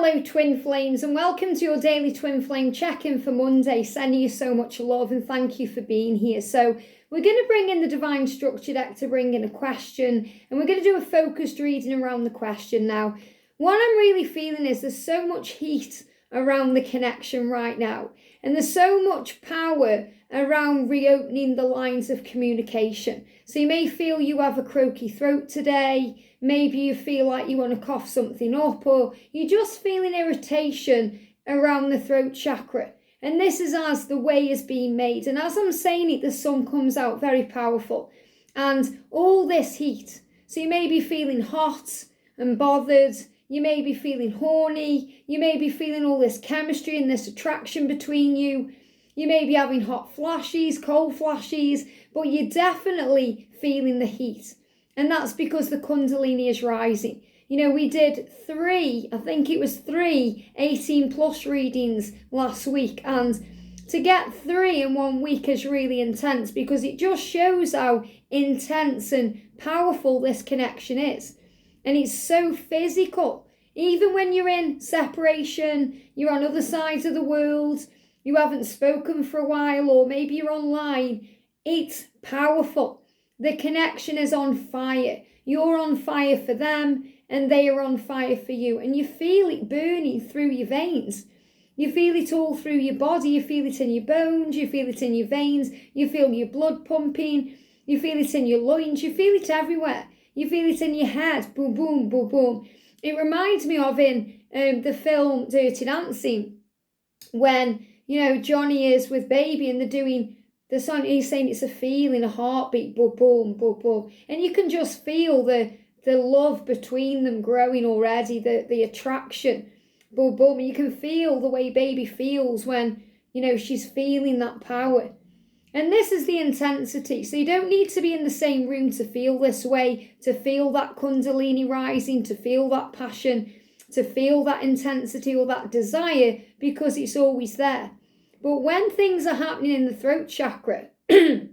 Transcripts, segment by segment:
Hello Twin Flames, and welcome to your daily Twin Flame check-in for Monday. Sending you so much love and thank you for being here. So we're going to bring in the Divine Structure deck to bring in a question, and we're going to do a focused reading around the question. Now, what I'm really feeling is there's so much heat around the connection right now, and there's so much power around reopening the lines of communication. So you may feel you have a croaky throat today. Maybe you feel like you want to cough something up, or you're just feeling irritation around the throat chakra. And this is as the way is being made. And as I'm saying it, the sun comes out very powerful. And all this heat. So you may be feeling hot and bothered. You may be feeling horny. You may be feeling all this chemistry and this attraction between you. You may be having hot flashes, cold flashes, but you're definitely feeling the heat. And that's because the Kundalini is rising. You know, we did three 18 plus readings last week. And to get 3 in 1 week is really intense because it just shows how intense and powerful this connection is. And it's so physical. Even when you're in separation, you're on other sides of the world, you haven't spoken for a while, or maybe you're online, it's powerful. The connection is on fire. You're on fire for them and they are on fire for you. And you feel it burning through your veins. You feel it all through your body. You feel it in your bones. You feel it in your veins. You feel your blood pumping. You feel it in your loins. You feel it everywhere. You feel it in your head. Boom, boom, boom, boom. It reminds me of in the film Dirty Dancing when, you know, Johnny is with Baby and they're doing the song, he's saying it's a feeling, a heartbeat, boom, boom, boom, boom. And you can just feel the love between them growing already, the attraction, boom, boom. And you can feel the way Baby feels when, you know, she's feeling that power. And this is the intensity. So you don't need to be in the same room to feel this way, to feel that Kundalini rising, to feel that passion, to feel that intensity or that desire, because it's always there. But when things are happening in the throat chakra, and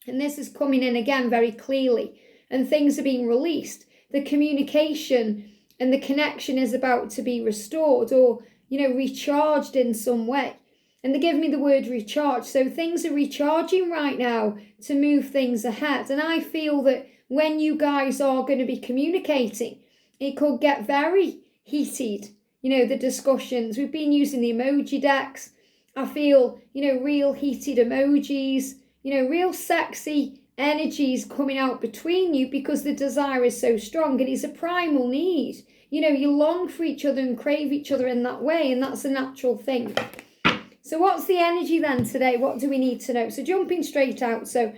this is coming in again very clearly, and things are being released, the communication and the connection is about to be restored or, you know, recharged in some way. And they give me the word recharge. So things are recharging right now to move things ahead. And I feel that when you guys are going to be communicating, it could get very heated. You know, the discussions. We've been using the emoji decks. I feel, you know, real heated emojis, you know, real sexy energies coming out between you because the desire is so strong and it's a primal need. You know, you long for each other and crave each other in that way, and that's a natural thing. So what's the energy then today? What do we need to know? So jumping straight out. So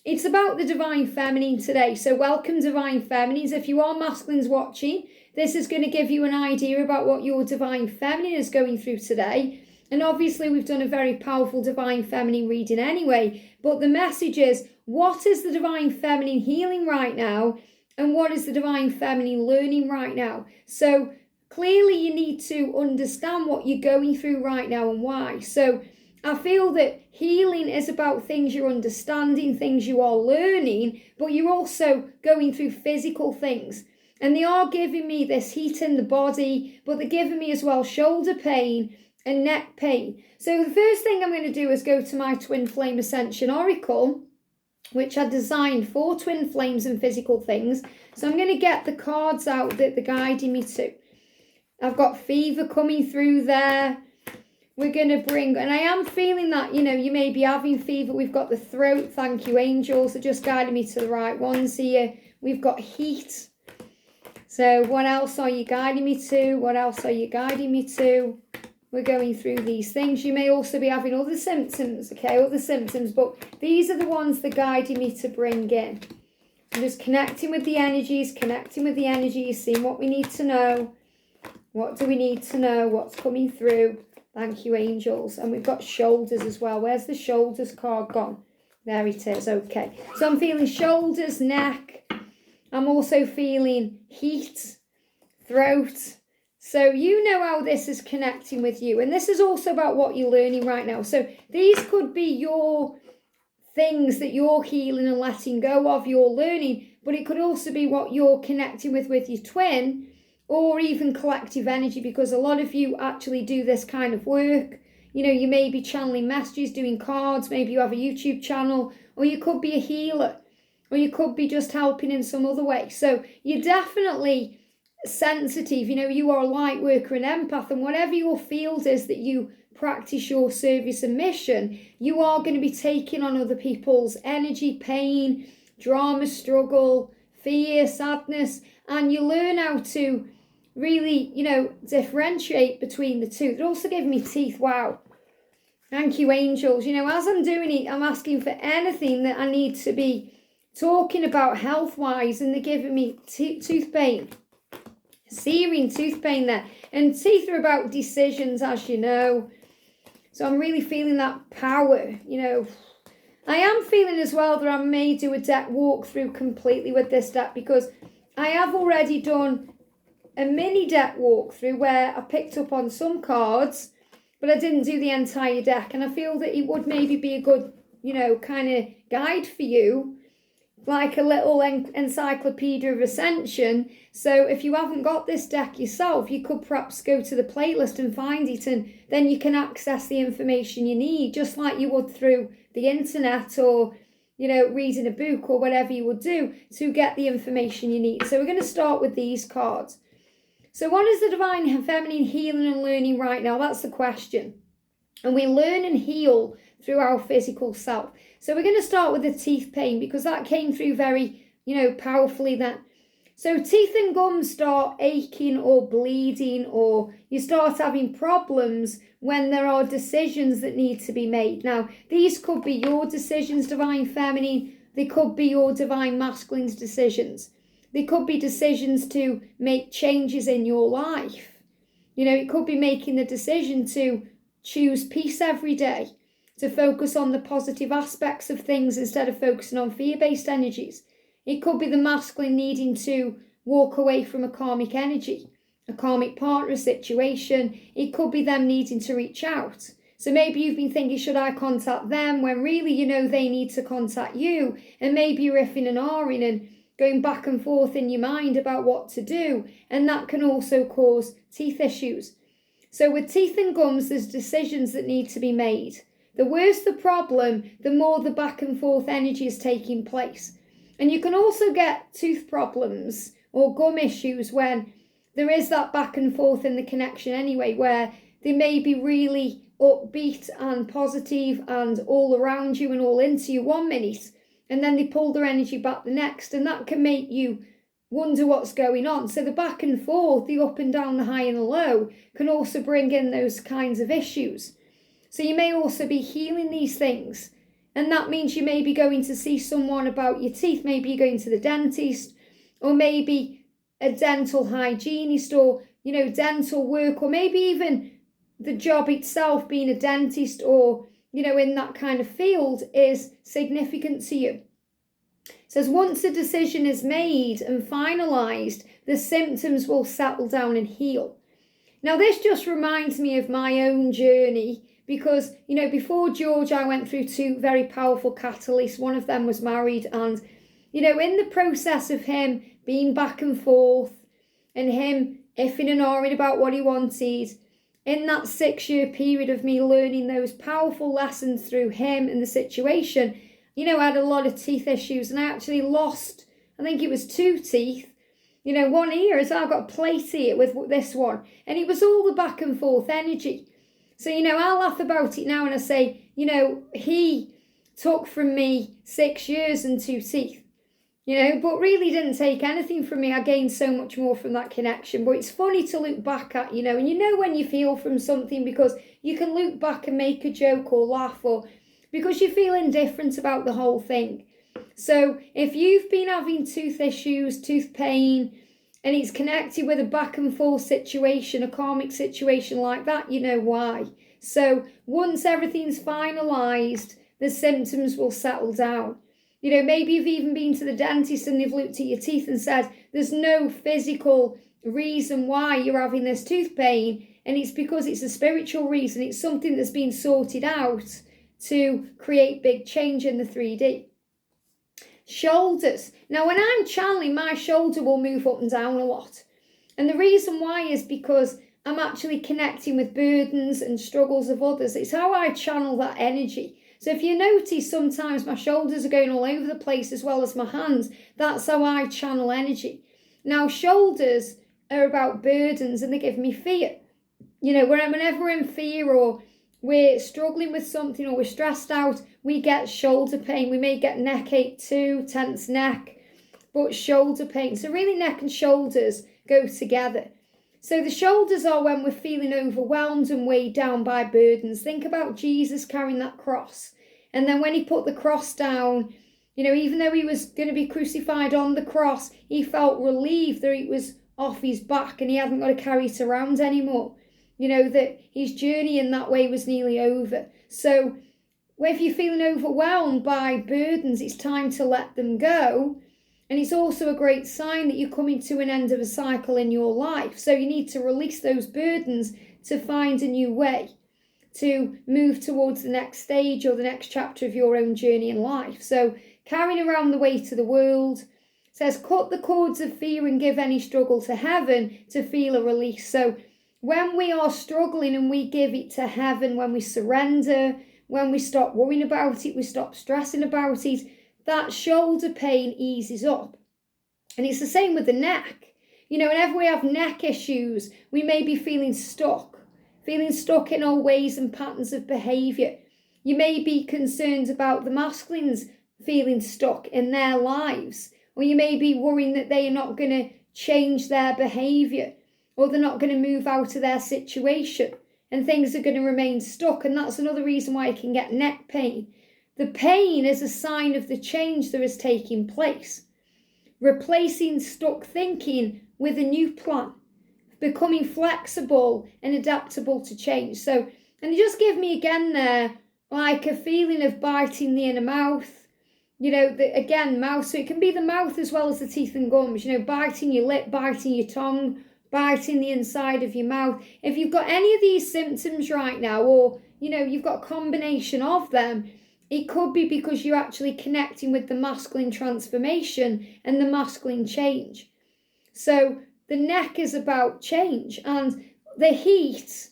it's about the Divine Feminine today. So welcome Divine Feminines. If you are masculines watching, this is going to give you an idea about what your Divine Feminine is going through today. And obviously we've done a very powerful Divine Feminine reading anyway. But the message is, what is the Divine Feminine healing right now? And what is the Divine Feminine learning right now? So clearly you need to understand what you're going through right now and why. So I feel that healing is about things you're understanding, things you are learning, but you're also going through physical things. And they are giving me this heat in the body, but they're giving me as well shoulder pain and neck pain. So the first thing I'm going to do is go to my Twin Flame Ascension Oracle, which I designed for Twin Flames and physical things. So I'm going to get the cards out that they're guiding me to. I've got fever coming through there. We're going to bring, and I am feeling that, you know, you may be having fever. We've got the throat. Thank you, angels. They're just guiding me to the right ones here. We've got heat. So what else are you guiding me to? What else are you guiding me to? We're going through these things. You may also be having other symptoms, okay, other symptoms, but these are the ones that guiding me to bring in. I'm just connecting with the energies, seeing what we need to know. What do we need to know? What's coming through? Thank you, angels. And we've got shoulders as well. Where's the shoulders card gone? There it is, okay. So I'm feeling shoulders, neck. I'm also feeling heat, throat. So you know how this is connecting with you. And this is also about what you're learning right now. So these could be your things that you're healing and letting go of, your learning. But it could also be what you're connecting with your twin or even collective energy, because a lot of you actually do this kind of work. You know, you may be channeling messages, doing cards, maybe you have a YouTube channel, or you could be a healer, or you could be just helping in some other way. So you're definitely sensitive. You know, you are a light worker and empath, and whatever your field is that you practice your service and mission, you are going to be taking on other people's energy, pain, drama, struggle, fear, sadness, and you learn how to really, you know, differentiate between the two. They're also giving me teeth. Wow. Thank you, angels. You know, as I'm doing it, I'm asking for anything that I need to be talking about health-wise, and they're giving me tooth pain. Searing tooth pain there. And teeth are about decisions, as you know. So I'm really feeling that power, you know. I am feeling as well that I may do a deck walkthrough completely with this deck, because I have already done a mini deck walkthrough where I picked up on some cards, but I didn't do the entire deck. And I feel that it would maybe be a good, you know, kind of guide for you, like a little encyclopedia of Ascension. So if you haven't got this deck yourself, you could perhaps go to the playlist and find it, and then you can access the information you need, just like you would through the internet, or, you know, reading a book, or whatever you would do to get the information you need. So we're going to start with these cards. So what is the divine feminine healing and learning right now? That's the question. And we learn and heal through our physical self. So we're going to start with the teeth pain, because that came through very, you know, powerfully then. So teeth and gums start aching or bleeding, or you start having problems when there are decisions that need to be made. Now, these could be your decisions, divine feminine. They could be your divine masculine's decisions. They could be decisions to make changes in your life. You know, it could be making the decision to choose peace every day, to focus on the positive aspects of things instead of focusing on fear-based energies. It could be the masculine needing to walk away from a karmic energy, a karmic partner situation. It could be them needing to reach out. So maybe you've been thinking, should I contact them? When really, you know, they need to contact you. And maybe you're iffing and ahhing and going back and forth in your mind about what to do. And that can also cause teeth issues. So with teeth and gums, there's decisions that need to be made. The worse the problem, the more the back and forth energy is taking place. And you can also get tooth problems or gum issues when there is that back and forth in the connection anyway, where they may be really upbeat and positive and all around you and all into you 1 minute, and then they pull their energy back the next, and that can make you wonder what's going on. So the back and forth, the up and down, the high and the low, can also bring in those kinds of issues. So you may also be healing these things, and that means you may be going to see someone about your teeth. Maybe you're going to the dentist, or maybe a dental hygienist, or, you know, dental work, or maybe even the job itself, being a dentist, or, you know, in that kind of field is significant to you. It says once a decision is made and finalised, the symptoms will settle down and heal. Now, this just reminds me of my own journey, because, you know, before George, I went through 2 very powerful catalysts. One of them was married, and, you know, in the process of him being back and forth and him iffing and ahhing about what he wanted, in that 6-year period of me learning those powerful lessons through him and the situation, you know, I had a lot of teeth issues, and I actually lost, I think it was 2 teeth. You know, one ear, as I got a plate ear with this one, and it was all the back and forth energy. So, you know, I laugh about it now and I say, you know, he took from me 6 years and 2 teeth, you know, but really didn't take anything from me. I gained so much more from that connection. But it's funny to look back at, you know, and you know when you feel from something, because you can look back and make a joke or laugh, or because you feel indifferent about the whole thing. So if you've been having tooth issues, tooth pain, and it's connected with a back and forth situation, a karmic situation like that, you know why. So once everything's finalised, the symptoms will settle down. You know, maybe you've even been to the dentist and they've looked at your teeth and said, there's no physical reason why you're having this tooth pain, and it's because it's a spiritual reason. It's something that's been sorted out to create big change in the 3D. Shoulders. Now, when I'm channeling, my shoulder will move up and down a lot. And the reason why is because I'm actually connecting with burdens and struggles of others. It's how I channel that energy. So if you notice, sometimes my shoulders are going all over the place as well as my hands. That's how I channel energy. Now, shoulders are about burdens and they give me fear. You know, whenever we're in fear or we're struggling with something or we're stressed out, we get shoulder pain. We may get neck ache too, tense neck, but shoulder pain. So really neck and shoulders go together. So the shoulders are when we're feeling overwhelmed and weighed down by burdens. Think about Jesus carrying that cross. And then when he put the cross down, you know, even though he was going to be crucified on the cross, he felt relieved that it was off his back and he hadn't got to carry it around anymore. You know, that his journey in that way was nearly over. So if you're feeling overwhelmed by burdens, it's time to let them go. And it's also a great sign that you're coming to an end of a cycle in your life. So you need to release those burdens to find a new way, to move towards the next stage or the next chapter of your own journey in life. So carrying around the weight of the world says, cut the cords of fear and give any struggle to heaven to feel a release. So when we are struggling and we give it to heaven, when we surrender, when we stop worrying about it, we stop stressing about it, that shoulder pain eases up. And it's the same with the neck. You know, whenever we have neck issues, we may be feeling stuck in old ways and patterns of behaviour. You may be concerned about the masculines feeling stuck in their lives, or you may be worrying that they are not going to change their behaviour, or they're not going to move out of their situation, and things are going to remain stuck. And that's another reason why you can get neck pain. The pain is a sign of the change that is taking place. Replacing stuck thinking with a new plan. Becoming flexible and adaptable to change. So, and you just give me again there, like a feeling of biting the inner mouth. You know, again, mouth. So it can be the mouth as well as the teeth and gums. You know, biting your lip, biting your tongue, biting the inside of your mouth. If you've got any of these symptoms right now, or, you know, you've got a combination of them, it could be because you're actually connecting with the masculine transformation and the masculine change. So the neck is about change, and the heat,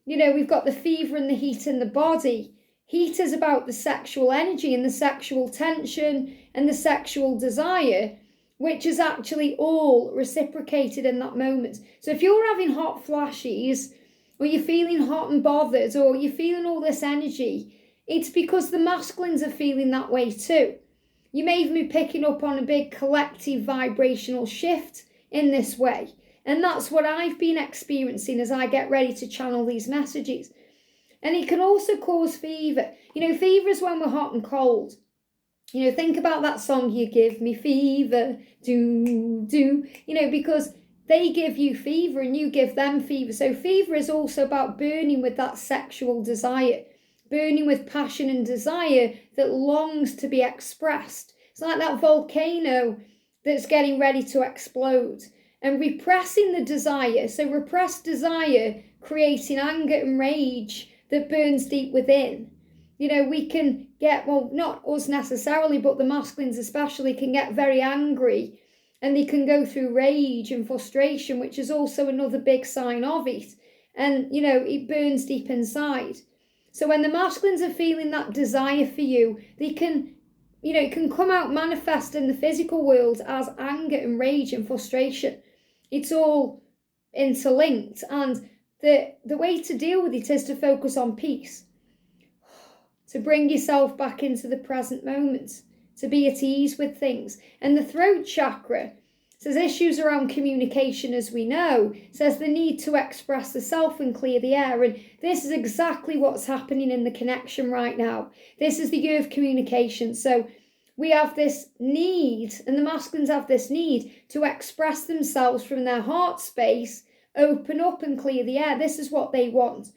you know, we've got the fever and the heat in the body. Heat is about the sexual energy and the sexual tension and the sexual desire, which is actually all reciprocated in that moment. So if you're having hot flashes, or you're feeling hot and bothered, or you're feeling all this energy, it's because the masculines are feeling that way too. You may even be picking up on a big collective vibrational shift in this way. And that's what I've been experiencing as I get ready to channel these messages. And it can also cause fever. You know, fever is when we're hot and cold. You know, think about that song, You Give Me Fever, do, do. You know, because they give you fever and you give them fever. So fever is also about burning with that sexual desire. Burning with passion and desire that longs to be expressed. It's like that volcano that's getting ready to explode. And repressing the desire, so repressed desire, creating anger and rage that burns deep within. You know, we can get, well, not us necessarily, but the masculines especially can get very angry, and they can go through rage and frustration, which is also another big sign of it. And, you know, it burns deep inside. So when the masculines are feeling that desire for you, they can, you know, it can come out manifest in the physical world as anger and rage and frustration. It's all interlinked, and the way to deal with it is to focus on peace, to bring yourself back into the present moment, to be at ease with things. And the throat chakra says issues around communication, as we know, says the need to express the self and clear the air. And this is exactly what's happening in the connection right now. This is the year of communication. So we have this need, and the masculines have this need to express themselves from their heart space, open up and clear the air. This is what they want.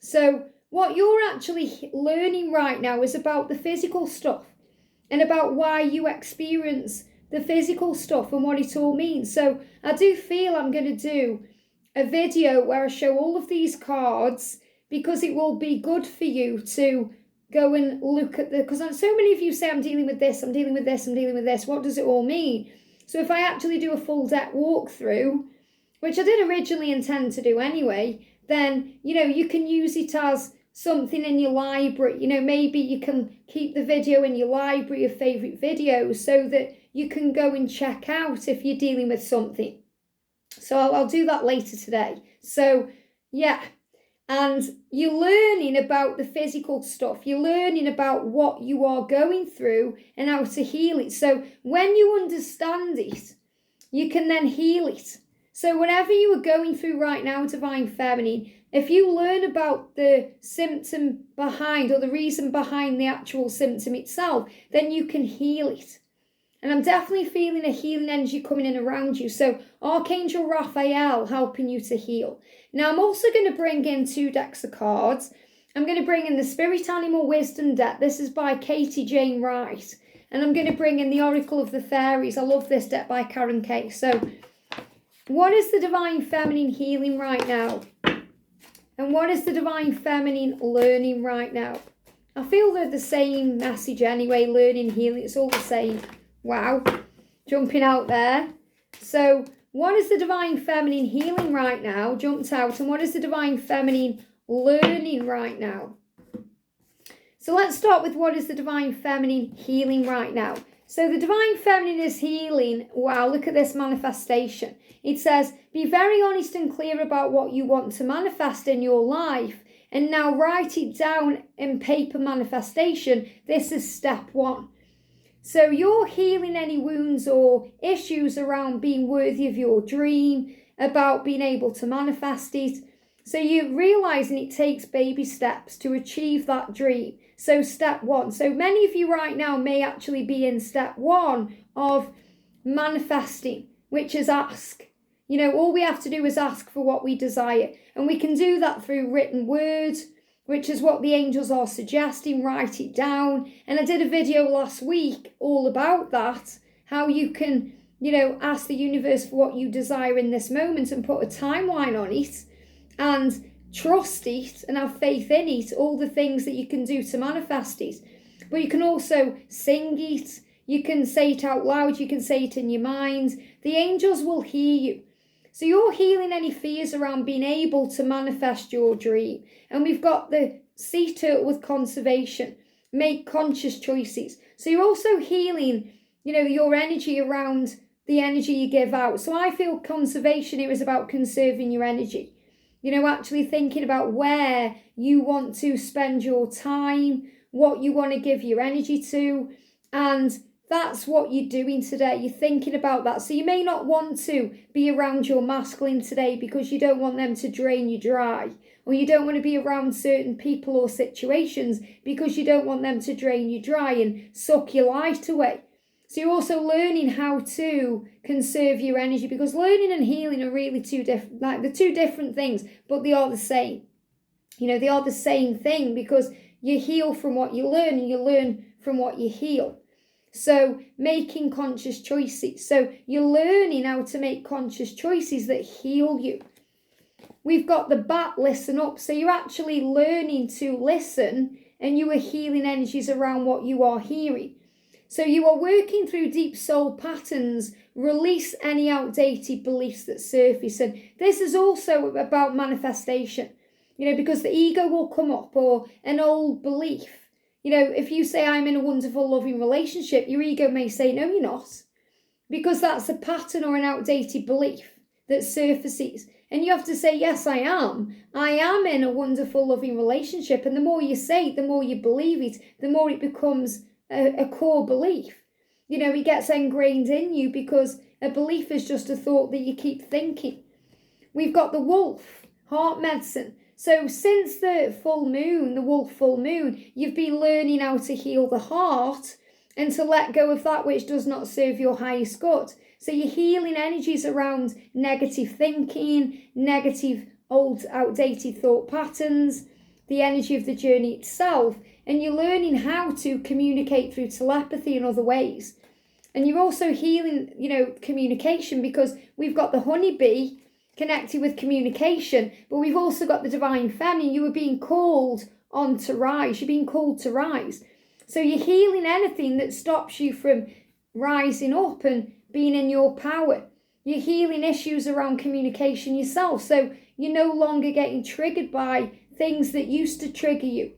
So what you're actually learning right now is about the physical stuff and about why you experience the physical stuff and what it all means. So I do feel I'm going to do a video where I show all of these cards, because it will be good for you to go and look at because so many of you say, I'm dealing with this, I'm dealing with this, I'm dealing with this. What does it all mean? So if I actually do a full deck walkthrough which I did originally intend to do anyway, then, you can use it as something in your library. Maybe you can keep the video in your library of favourite videos so that you can go and check out if you're dealing with something. So I'll do that later today. So, yeah. And you're learning about the physical stuff. You're learning about what you are going through and how to heal it. So when you understand it, you can then heal it. So whatever you are going through right now, Divine Feminine, if you learn about the symptom behind or the reason behind the actual symptom itself, then you can heal it. And I'm definitely feeling a healing energy coming in around you. So Archangel Raphael helping you to heal. Now I'm also going to bring in 2 decks of cards. I'm going to bring in the Spirit Animal Wisdom deck. This is by Katie Jane Wright. And I'm going to bring in the Oracle of the Fairies. I love this deck by Karen Kay. So what is the Divine Feminine healing right now? And what is the Divine Feminine learning right now? I feel they're the same message anyway. Learning, healing, it's all the same. Wow, jumping out there. So what is the Divine Feminine healing right now? Jumped out. And what is the Divine Feminine learning right now? So let's start with what is the Divine Feminine healing right now. So the Divine Feminine is healing. Wow, look at this manifestation. It says, be very honest and clear about what you want to manifest in your life. And now write it down in paper manifestation. This is step 1. So you're healing any wounds or issues around being worthy of your dream, about being able to manifest it. So you're realizing it takes baby steps to achieve that dream. So step 1. So many of you right now may actually be in step 1 of manifesting, which is ask. All we have to do is ask for what we desire. And we can do that through written words, which is what the angels are suggesting. Write it down. And I did a video last week all about that, how you can, ask the universe for what you desire in this moment and put a timeline on it and trust it and have faith in it, all the things that you can do to manifest it. But you can also sing it, you can say it out loud, you can say it in your mind. The angels will hear you. So you're healing any fears around being able to manifest your dream. And we've got the sea turtle with conservation. Make conscious choices. So you're also healing, your energy around the energy you give out. So I feel conservation here is about conserving your energy. Actually thinking about where you want to spend your time, what you want to give your energy to. And that's what you're doing today. You're thinking about that. So you may not want to be around your masculine today because you don't want them to drain you dry. Or you don't want to be around certain people or situations because you don't want them to drain you dry and suck your light away. So you're also learning how to conserve your energy, because learning and healing are really two different things, but they are the same. They are the same thing, because you heal from what you learn and you learn from what you heal. So making conscious choices. So you're learning how to make conscious choices that heal you. We've got the bat, listen up. So you're actually learning to listen, and you are healing energies around what you are hearing. So you are working through deep soul patterns, release any outdated beliefs that surface. And this is also about manifestation, because the ego will come up, or an old belief. If you say, I'm in a wonderful, loving relationship, your ego may say, no, you're not. Because that's a pattern or an outdated belief that surfaces. And you have to say, yes, I am. I am in a wonderful, loving relationship. And the more you say it, the more you believe it, the more it becomes a core belief. It gets ingrained in you, because a belief is just a thought that you keep thinking. We've got the wolf, heart medicine. So since the full moon, the wolf full moon, you've been learning how to heal the heart and to let go of that which does not serve your highest good. So you're healing energies around negative thinking, negative, old, outdated thought patterns, the energy of the journey itself, and you're learning how to communicate through telepathy and other ways. And you're also healing, communication, because we've got the honeybee connected with communication, but we've also got the Divine Feminine. You are being called on to rise. You're being called to rise. So you're healing anything that stops you from rising up and being in your power. You're healing issues around communication yourself. So you're no longer getting triggered by things that used to trigger you.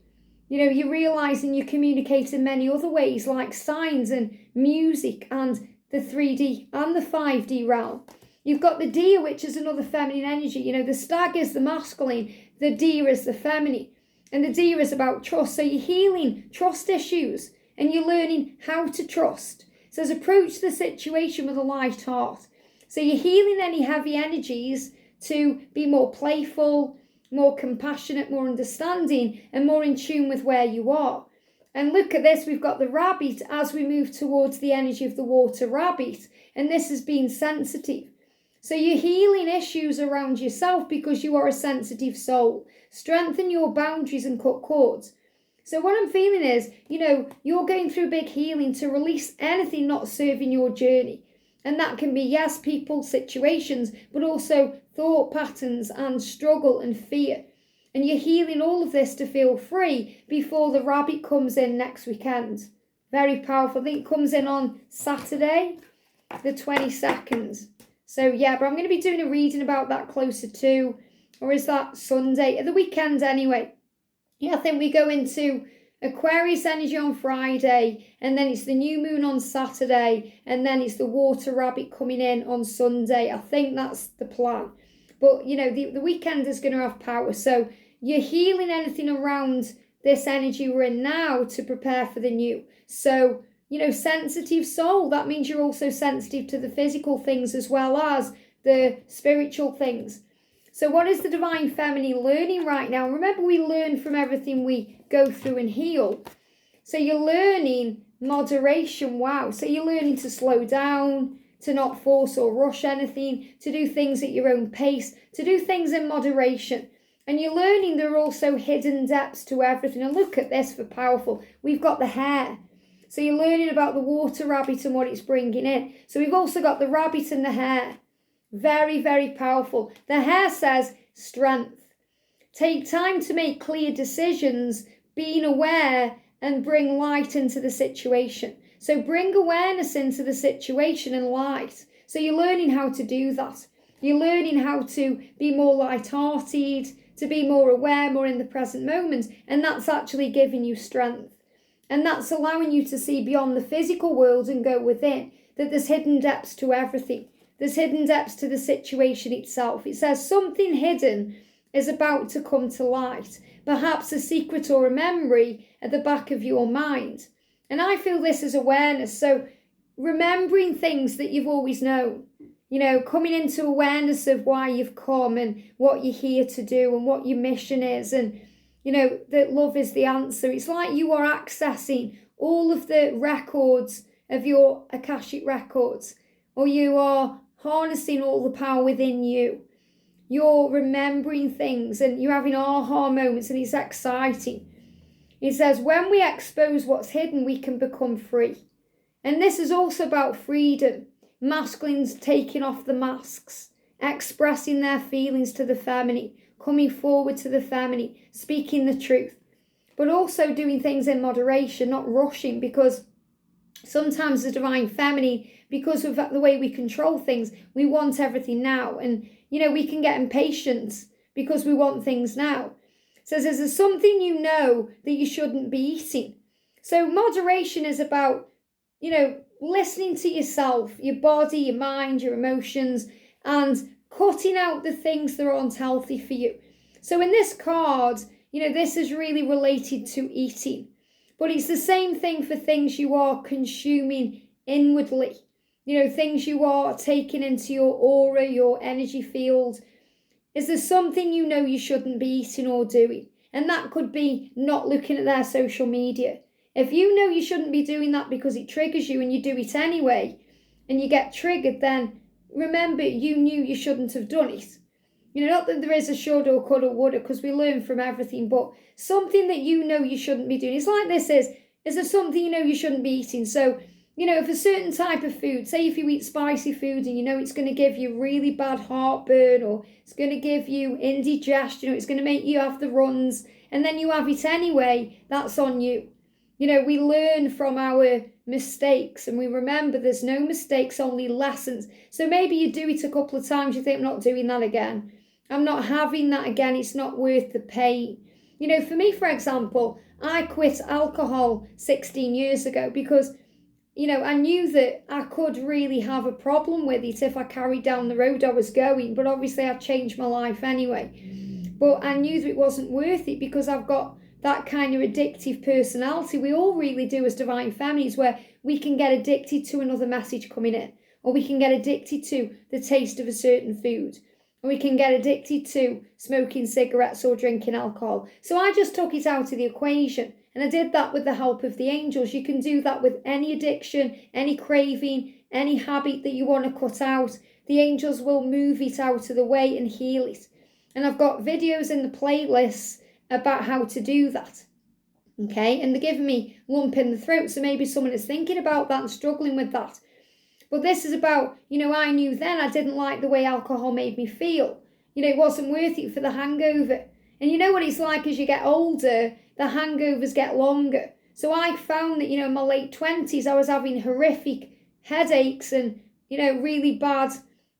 You're realizing you communicate in many other ways, like signs and music and the 3D and the 5D realm. You've got the deer, which is another feminine energy. The stag is the masculine, the deer is the feminine. And the deer is about trust. So you're healing trust issues and you're learning how to trust. It says approach the situation with a light heart. So you're healing any heavy energies to be more playful, more compassionate, more understanding, and more in tune with where you are. And look at this, we've got the rabbit as we move towards the energy of the water rabbit. And this has been sensitive. So you're healing issues around yourself because you are a sensitive soul. Strengthen your boundaries and cut cords. So what I'm feeling is, you're going through big healing to release anything not serving your journey. And that can be, yes, people, situations, but also thought patterns and struggle and fear. And you're healing all of this to feel free before the rabbit comes in next weekend. Very powerful. I think it comes in on Saturday, the 22nd. So yeah, but I'm going to be doing a reading about that closer to, or is that Sunday? At the weekend anyway. Yeah, I think we go into Aquarius energy on Friday, and then it's the new moon on Saturday, and then it's the water rabbit coming in on Sunday. I think that's the plan. But, the weekend is going to have power. So you're healing anything around this energy we're in now to prepare for the new. So, sensitive soul, that means you're also sensitive to the physical things as well as the spiritual things. So what is the divine feminine learning right now? Remember, we learn from everything we go through and heal. So you're learning moderation. Wow. So you're learning to slow down, to not force or rush anything, to do things at your own pace, to do things in moderation. And you're learning there are also hidden depths to everything. And look at this for powerful. We've got the hair. So you're learning about the water rabbit and what it's bringing in. So we've also got the rabbit and the hare. Very, very powerful. The hare says strength. Take time to make clear decisions, being aware, and bring light into the situation. So bring awareness into the situation and light. So you're learning how to do that. You're learning how to be more light-hearted, to be more aware, more in the present moment. And that's actually giving you strength. And that's allowing you to see beyond the physical world and go within, that there's hidden depths to everything. There's hidden depths to the situation itself. It says something hidden is about to come to light, perhaps a secret or a memory at the back of your mind. And I feel this is awareness. So remembering things that you've always known, coming into awareness of why you've come and what you're here to do and what your mission is. And, that love is the answer. It's like you are accessing all of the records of your Akashic records, or you are harnessing all the power within you. You're remembering things and you're having aha moments, and it's exciting. It says, when we expose what's hidden, we can become free. And this is also about freedom. Masculines taking off the masks, expressing their feelings to the feminine, coming forward to the feminine, speaking the truth. But also doing things in moderation, not rushing, because sometimes the divine feminine, because of the way we control things, we want everything now. And, we can get impatient because we want things now. It says, there's something that you shouldn't be eating. So moderation is about, listening to yourself, your body, your mind, your emotions, and cutting out the things that aren't healthy for you. So in this card, this is really related to eating. But it's the same thing for things you are consuming inwardly. Things you are taking into your aura, your energy field. Is there something you shouldn't be eating or doing? And that could be not looking at their social media. If you shouldn't be doing that because it triggers you and you do it anyway, and you get triggered, then remember you knew you shouldn't have done it. Not that there is a should or could or would, because we learn from everything, but something that you shouldn't be doing. It's like this is there something you shouldn't be eating? So, if a certain type of food, say if you eat spicy food and it's going to give you really bad heartburn, or it's going to give you indigestion, it's going to make you have the runs, and then you have it anyway, that's on you. We learn from our mistakes. And we remember there's no mistakes, only lessons. So maybe you do it a couple of times, you think, I'm not doing that again. I'm not having that again. It's not worth the pain. You know, for me, for example, I quit alcohol 16 years ago because, you know, I knew that I could really have a problem with it if I carried down the road I was going. But obviously I'd changed my life anyway. But I knew that it wasn't worth it because I've got that kind of addictive personality. We all really do as divine feminines, where we can get addicted to another message coming in, or we can get addicted to the taste of a certain food, or we can get addicted to smoking cigarettes or drinking alcohol. So I just took it out of the equation, and I did that with the help of the angels. You can do that with any addiction, any craving, any habit that you want to cut out. The angels will move it out of the way and heal it. And I've got videos in the playlists about how to do that. Okay, and they're giving me lump in the throat, so maybe someone is thinking about that and struggling with that. But this is about, you know, I knew then I didn't like the way alcohol made me feel. You know, it wasn't worth it for the hangover. And you know what it's like as you get older, the hangovers get longer. So I found that, you know, in my late 20s, I was having horrific headaches and, you know, really bad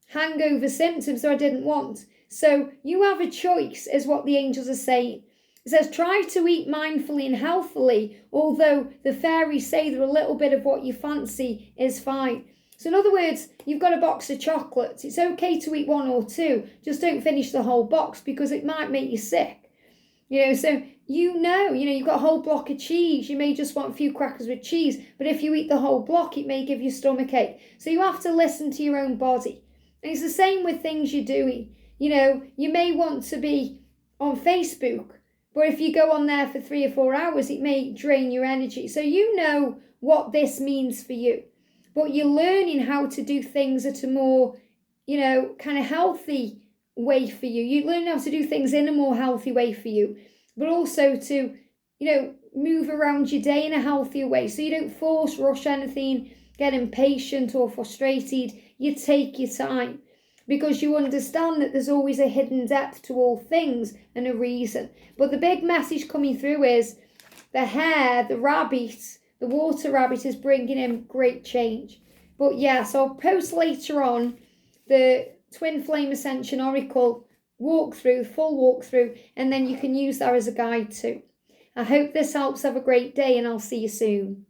hangover symptoms that I didn't want. So you have a choice, is what the angels are saying. It says, try to eat mindfully and healthily, although the fairies say that a little bit of what you fancy is fine. So in other words, you've got a box of chocolates. It's okay to eat one or two. Just don't finish the whole box because it might make you sick. You know, so you've got a whole block of cheese. You may just want a few crackers with cheese. But if you eat the whole block, it may give you stomachache. So you have to listen to your own body. And it's the same with things you're doing. You know, you may want to be on Facebook, but if you go on there for 3 or 4 hours, it may drain your energy. So you know what this means for you. But you're learning how to do things at a more, you know, kind of healthy way for you. You learn how to do things in a more healthy way for you. But also to, you know, move around your day in a healthier way. So you don't force, rush anything, get impatient or frustrated. You take your time. Because you understand that there's always a hidden depth to all things and a reason. But the big message coming through is the hare, the rabbit, the water rabbit is bringing in great change. But yes, I'll post later on the Twin Flame Ascension Oracle walkthrough, full walkthrough, and then you can use that as a guide too. I hope this helps. Have a great day, and I'll see you soon.